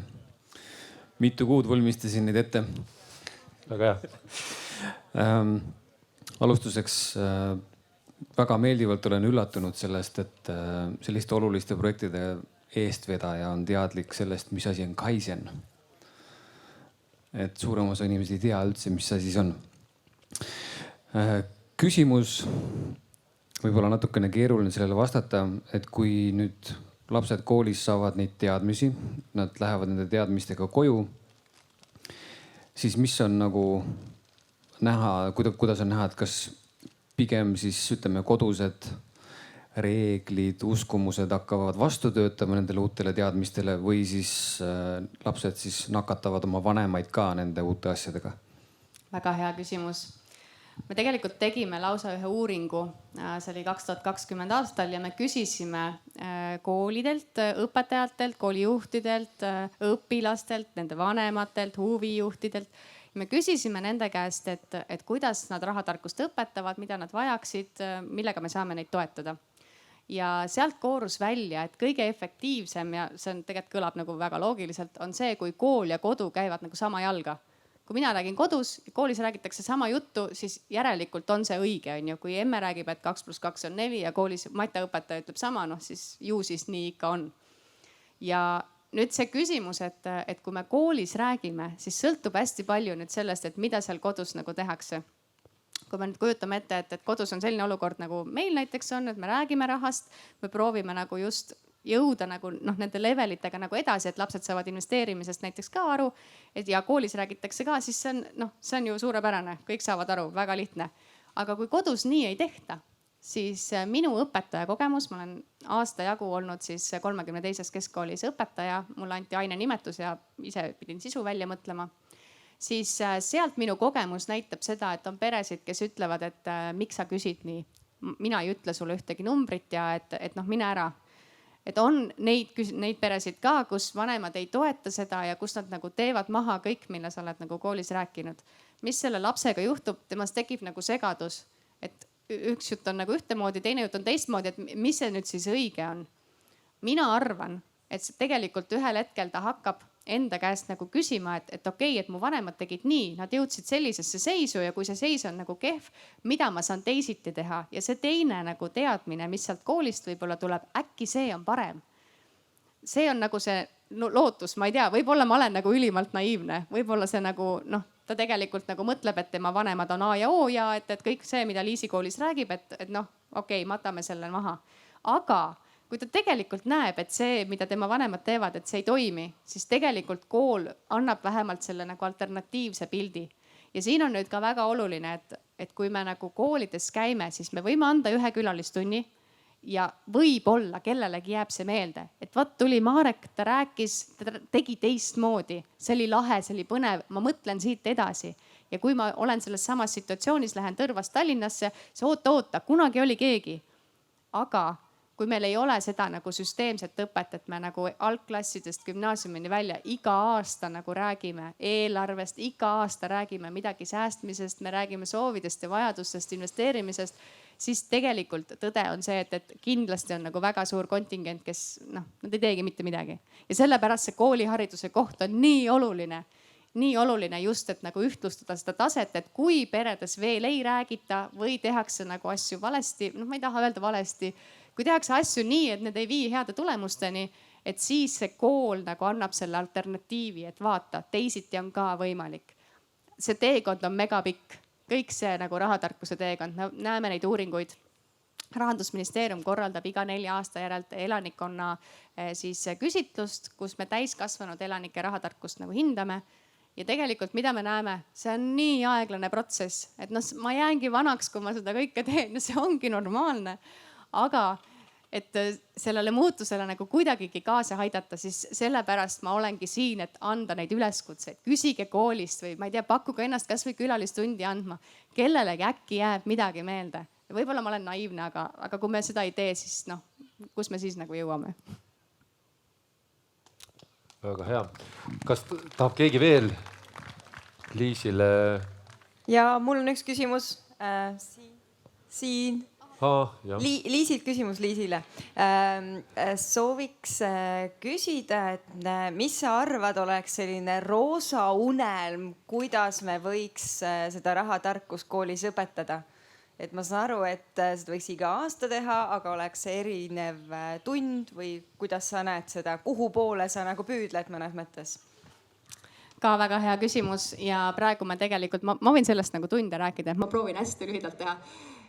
Mitu kuud valmistasin neid ette. Väga hea. Alustuseks väga meeldivalt olen üllatunud sellest, et selliste oluliste projektide eestvedaja on teadlik sellest, mis asi on Kaizen. Et suurem osa inimesi ei tea üldse, mis asi see on. Küsimus, võib-olla natukene keeruline sellele vastata, et kui nüüd lapsed koolis saavad neid teadmisi, nad lähevad nende teadmistega koju, siis mis on nagu näha, kuidas on näha, et kas pigem siis ütleme kodused reeglid, uskumused hakkavad vastu töötama nendele uutele teadmistele või siis lapsed siis nakatavad oma vanemaid ka nende uute asjadega? Väga hea küsimus. Me tegelikult tegime lausa ühe uuringu, see oli 2020 aastal ja me küsisime koolidelt, õpetajatelt, koolijuhtidelt, õpilastelt, nende vanematelt, huvijuhtidelt. Me küsisime nende käest, et kuidas nad rahatarkust õpetavad, mida nad vajaksid, millega me saame neid toetada. Ja sealt koorus välja, et kõige efektiivsem ja see on tegelikult kõlab nagu väga loogiliselt, on see, kui kool ja kodu käivad nagu sama jalga. Kui mina räägin kodus, koolis räägitakse sama juttu, siis järelikult on see õige, on ju. Kui emme räägib, et 2 + 2 on 4 ja koolis mateõpetaja ütleb sama, siis ju siis nii ikka on. Ja nüüd see küsimus, et kui me koolis räägime, siis sõltub hästi palju nüüd sellest, et mida seal kodus nagu tehakse. Kui me nüüd kujutame ette, et kodus on selline olukord nagu meil näiteks on, et me räägime rahast, me proovime nagu just jõuda nagu nende levelitega nagu edasi, et lapsed saavad investeerimisest näiteks ka aru ja koolis räägitakse ka, siis see on ju suurepärane, kõik saavad aru, väga lihtne. Aga kui kodus nii ei tehta, siis minu õpetaja kogemus, ma olen aasta jagu olnud siis 32. keskkoolis õpetaja, mulle anti aine nimetus ja ise pidin sisu välja mõtlema. Siis sealt minu kogemus näitab seda, et on peresid, kes ütlevad, et miks sa küsid nii. Mina ei ütle sulle ühtegi numbrit ja et mine ära. et on neid peresid ka, kus vanemad ei toeta seda ja kus nad nagu teevad maha kõik, mille sa oled nagu koolis rääkinud. mis selle lapsega juhtub, temas tekib nagu segadus, et üks jutt on nagu ühtemoodi, teine jutt on teistmoodi, et mis see nüüd siis õige on. mina arvan, et tegelikult ühel hetkel ta hakkab enda käest nagu küsima, et okei, et mu vanemad tegid nii, nad jõudsid sellisesse seisu ja kui see seis on nagu kehv, mida ma saan teisiti teha ja see teine nagu teadmine, mis sealt koolist võib-olla tuleb, äkki see on parem. see on nagu see lootus, ma ei tea, võib-olla ma olen nagu ülimalt naiivne, võib-olla see nagu ta tegelikult nagu mõtleb, et tema vanemad on A ja O ja et kõik see, mida Liisi koolis räägib, et okei, matame selle maha. aga kui ta tegelikult näeb, et see, mida tema vanemad teevad, et see ei toimi, siis tegelikult kool annab vähemalt selle nagu alternatiivse pildi. ja siin on nüüd ka väga oluline, et kui me nagu koolides käime, siis me võime anda ühe külalistunni ja võib-olla kellelegi jääb see meelde, et vot tuli Marek, ta rääkis, ta tegi teistmoodi, see oli lahe, see oli põnev, ma mõtlen siit edasi. ja kui ma olen selles samas situatsioonis, lähen Tõrvast Tallinnasse, siis oota, kunagi oli keegi. aga kui meil ei ole seda nagu süsteemset õpet, et me nagu algklassidest gümnaasiumini välja iga aasta nagu räägime eelarvest, iga aasta räägime midagi säästmisest, me räägime soovidest ja vajadustest, investeerimisest, siis tegelikult tõde on see, et kindlasti on nagu väga suur kontingent, kes nad ei teegi mitte midagi. ja sellepärast see koolihariduse koht on nii oluline just, et nagu ühtlustada seda taset, et kui peredes veel ei räägita või tehakse nagu asju valesti, ma ei taha öelda valesti, kui tehakse asju nii, et need ei vii heade tulemusteni, et siis see kool nagu annab selle alternatiivi, et vaata, teisiti on ka võimalik. see teekond on megapikk, kõik see nagu rahatarkuse teekond, näeme neid uuringuid. Rahandusministeerium korraldab iga 4 aasta järelt elanikkonna siis küsitlust, kus me täiskasvanud elanike rahatarkust nagu hindame. ja tegelikult, mida me näeme, see on nii aeglane protsess, et ma jäängi vanaks, kui ma seda kõike teen ja see ongi normaalne. aga et sellele muutusele nagu kuidagigi kaasa aidata, siis sellepärast ma olengi siin, et anda neid üleskutseid. küsige koolist või ma ei tea, pakkuge ennast kasvõi külalistundi andma. kellelegi äkki jääb midagi meelde. võib-olla ma olen naiivne, aga kui me seda ei tee, siis kus me siis nagu jõuame? väga hea. Kas tahab keegi veel Liisile? ja mul on üks küsimus siin. Liisilt küsimus Liisile. Sooviks küsida, et mis sa arvad, oleks selline roosa unelm, kuidas me võiks seda rahatarkust koolis õpetada? Et ma saan aru, et seda võiks iga aasta teha, aga oleks erinev tund või kuidas sa näed seda, kuhu poole sa nagu püüdled mõnes mõttes? Ka väga hea küsimus ja praegu me tegelikult, ma võin sellest nagu tunde rääkida, et ma proovin hästi lühidalt teha.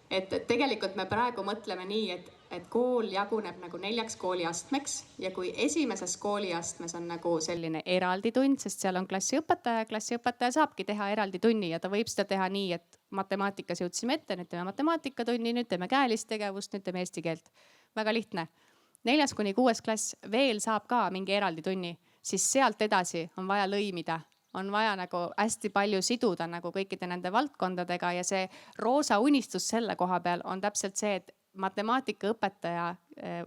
Et tegelikult me praegu mõtleme nii, et kool jaguneb nagu 4 kooliastmeks ja kui esimeses kooliastmes on nagu selline eraldi tund, sest seal on klassiõpetaja saabki teha eraldi tunni ja ta võib seda teha nii, et matemaatikas jõudsime ette, nüüd teeme matemaatikatunni, nüüd teeme käelist tegevust, nüüd teeme eesti keelt. Väga lihtne. 4.–6. klass veel saab ka mingi eraldi tunni, siis sealt edasi on vaja lõimida. On vaja nagu hästi palju siduda nagu kõikide nende valdkondadega ja see roosa unistus selle koha peal on täpselt see, et matemaatikaõpetaja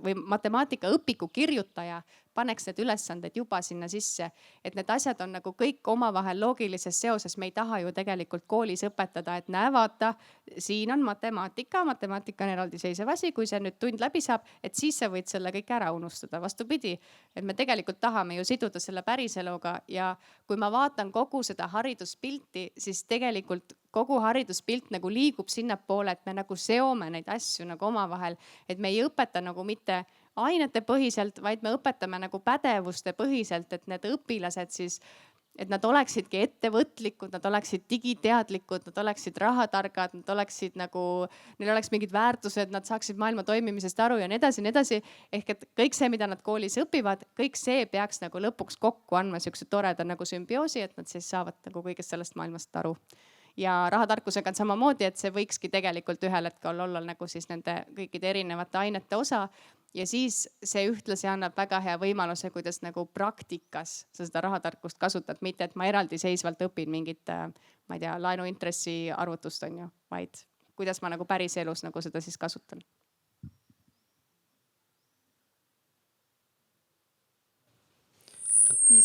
või matemaatikaõpiku kirjutaja paneks need ülesanded juba sinna sisse, et need asjad on nagu kõik omavahel loogilises seoses. Me ei taha ju tegelikult koolis õpetada, et näe, vaata, siin on matemaatika on eraldiseisev asi, kui see nüüd tund läbi saab, et siis sa võid selle kõik ära unustada. Vastupidi, et me tegelikult tahame ju siduda selle päriseluga ja kui ma vaatan kogu seda hariduspilti, siis tegelikult kogu hariduspilt nagu liigub sinnapoole, et me nagu seome neid asju nagu omavahel, et me ei õpeta nagu mitte ainete põhiselt, vaid me õpetame nagu pädevuste põhiselt, et need õpilased siis, et nad oleksidki ettevõtlikud, nad oleksid digiteadlikud, nad oleksid rahatargad, nad oleksid nagu, neil oleks mingid väärtused, nad saaksid maailma toimimisest aru ja nii edasi, nii edasi. Ehk et kõik see, mida nad koolis õpivad, kõik see peaks nagu lõpuks kokku andma siukse toreda nagu sümbioosi, et nad siis saavad nagu kõigest sellest maailmast aru. Ja rahatarkusega on samamoodi, et see võikski tegelikult ühel hetkel olla nagu siis nende kõikide erinevate ainete osa. Ja siis see ühtlasi annab väga hea võimaluse, kuidas nagu praktikas sa seda rahatarkust kasutad, mitte et ma eraldiseisvalt õpin mingit, ma ei tea, laenuintressi arvutust on ju, vaid kuidas ma nagu päris elus nagu seda siis kasutan.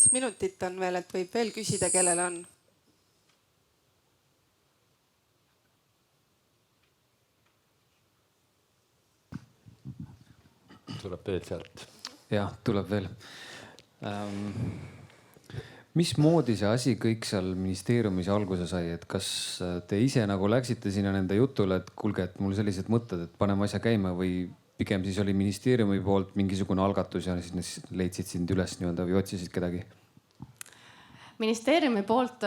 5 minutit on veel, et võib veel küsida, kellel on. Tuleb veel sealt. jah, tuleb veel. Mismoodi see asi kõik seal ministeeriumis alguse sai, et kas te ise nagu läksite sinna nende jutule, et kuulge, et mul sellised mõtted, et paneme asja käima, või pigem siis oli ministeeriumi poolt mingisugune algatus ja siis nad leidsid sind üles nii-öelda või otsisid kedagi? Ministeeriumi poolt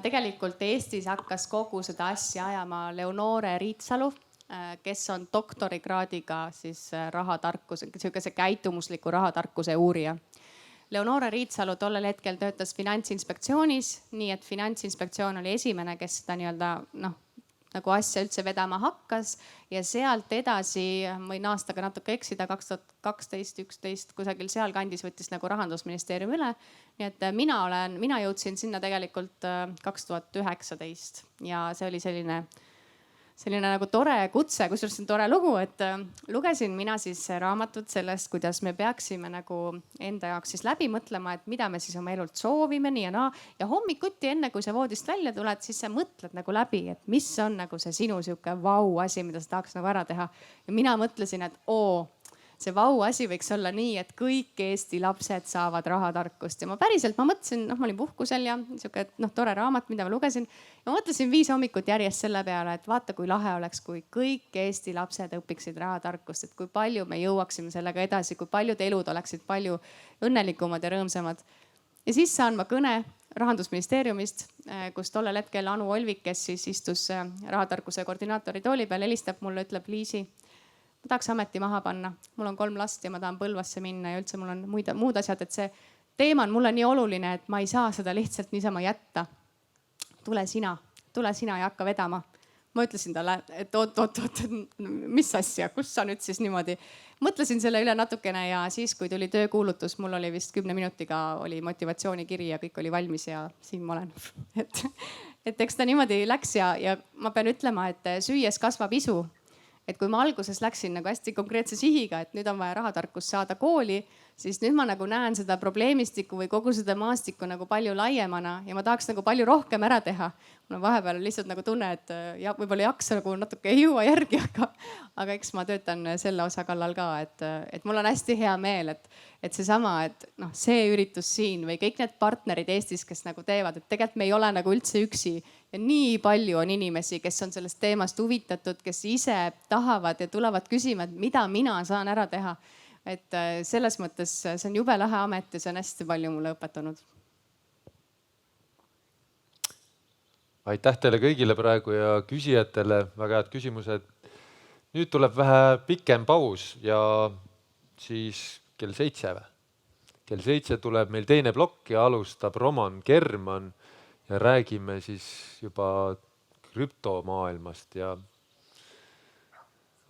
tegelikult Eestis hakkas kogu seda asja ajama Leonore Riitsalu, kes on doktorikraadiga siis rahatarkuse, sihukese käitumusliku rahatarkuse uurija. Leonore Riitsalu tollel hetkel töötas Finantsinspektsioonis, nii et Finantsinspektsioon oli esimene, kes seda nii-öelda nagu asja üldse vedama hakkas ja sealt edasi, võin aastaga natuke eksida, 2012-2011 kusagil sealkandis võttis nagu Rahandusministeerium üle. Nii et mina jõudsin sinna tegelikult 2019 ja see oli selline nagu tore kutse, kusjuures see on tore lugu, et lugesin mina siis raamatut sellest, kuidas me peaksime nagu enda jaoks siis läbi mõtlema, et mida me siis oma elult soovime nii ja naa. Ja hommikuti enne, kui sa voodist välja tuled, siis sa mõtled nagu läbi, et mis on nagu see sinu sihuke vau asi, mida sa tahaks nagu ära teha. Ja mina mõtlesin, et see vau asi võiks olla nii, et kõik Eesti lapsed saavad rahatarkust. Ja ma mõtlesin, ma olin puhkusel ja sihuke tore raamat, mida ma lugesin. Ja ma mõtlesin 5 hommikut järjest selle peale, et vaata, kui lahe oleks, kui kõik Eesti lapsed õpiksid rahatarkust, et kui palju me jõuaksime sellega edasi, kui paljud elud oleksid palju õnnelikumad ja rõõmsamad. Ja siis saan ma kõne Rahandusministeeriumist, kus tollel hetkel Anu Olvik, kes siis istus rahatarkuse koordinaatori tooli peal, helistab mulle, ütleb: Liisi, ma tahaks ameti maha panna. Mul on 3 last ja ma tahan Põlvasse minna ja üldse mul on muud asjad, et see teema on mulle nii oluline, et ma ei saa seda lihtsalt niisama jätta. Tule sina ja hakka vedama. Ma ütlesin talle, et oot, mis asja, kus sa nüüd siis niimoodi. Mõtlesin selle üle natukene ja siis, kui tuli töökuulutus, mul oli vist 10 minutiga oli motivatsioonikiri ja kõik oli valmis ja siin ma olen. Et eks ta niimoodi läks ja ma pean ütlema, et süües kasvab isu. Et kui ma alguses läksin nagu hästi konkreetse sihiga, et nüüd on vaja rahatarkust saada kooli, siis nüüd ma nagu näen seda probleemistikku või kogu seda maastikku nagu palju laiemana ja ma tahaks nagu palju rohkem ära teha. Mul on vahepeal lihtsalt nagu tunne, et võib-olla ei jaksa nagu natuke ei jõua järgi, aga eks ma töötan selle osa kallal ka, et mul on hästi hea meel, et seesama, et see üritus siin või kõik need partnerid Eestis, kes nagu teevad, et tegelikult me ei ole nagu üldse üksi. Ja nii palju on inimesi, kes on sellest teemast huvitatud, kes ise tahavad ja tulevad küsima, et mida mina saan ära teha. Et selles mõttes see on jube lahe amet ja see on hästi palju mulle õpetanud. Aitäh teile kõigile praegu ja küsijatele, väga head küsimused. Nüüd tuleb vähe pikem paus ja siis kell 7. Kell 7 tuleb meil teine plokk ja alustab Roman Kerman ja räägime siis juba krüptomaailmast ja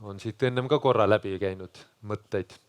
on siit ennem ka korra läbi käinud mõtteid.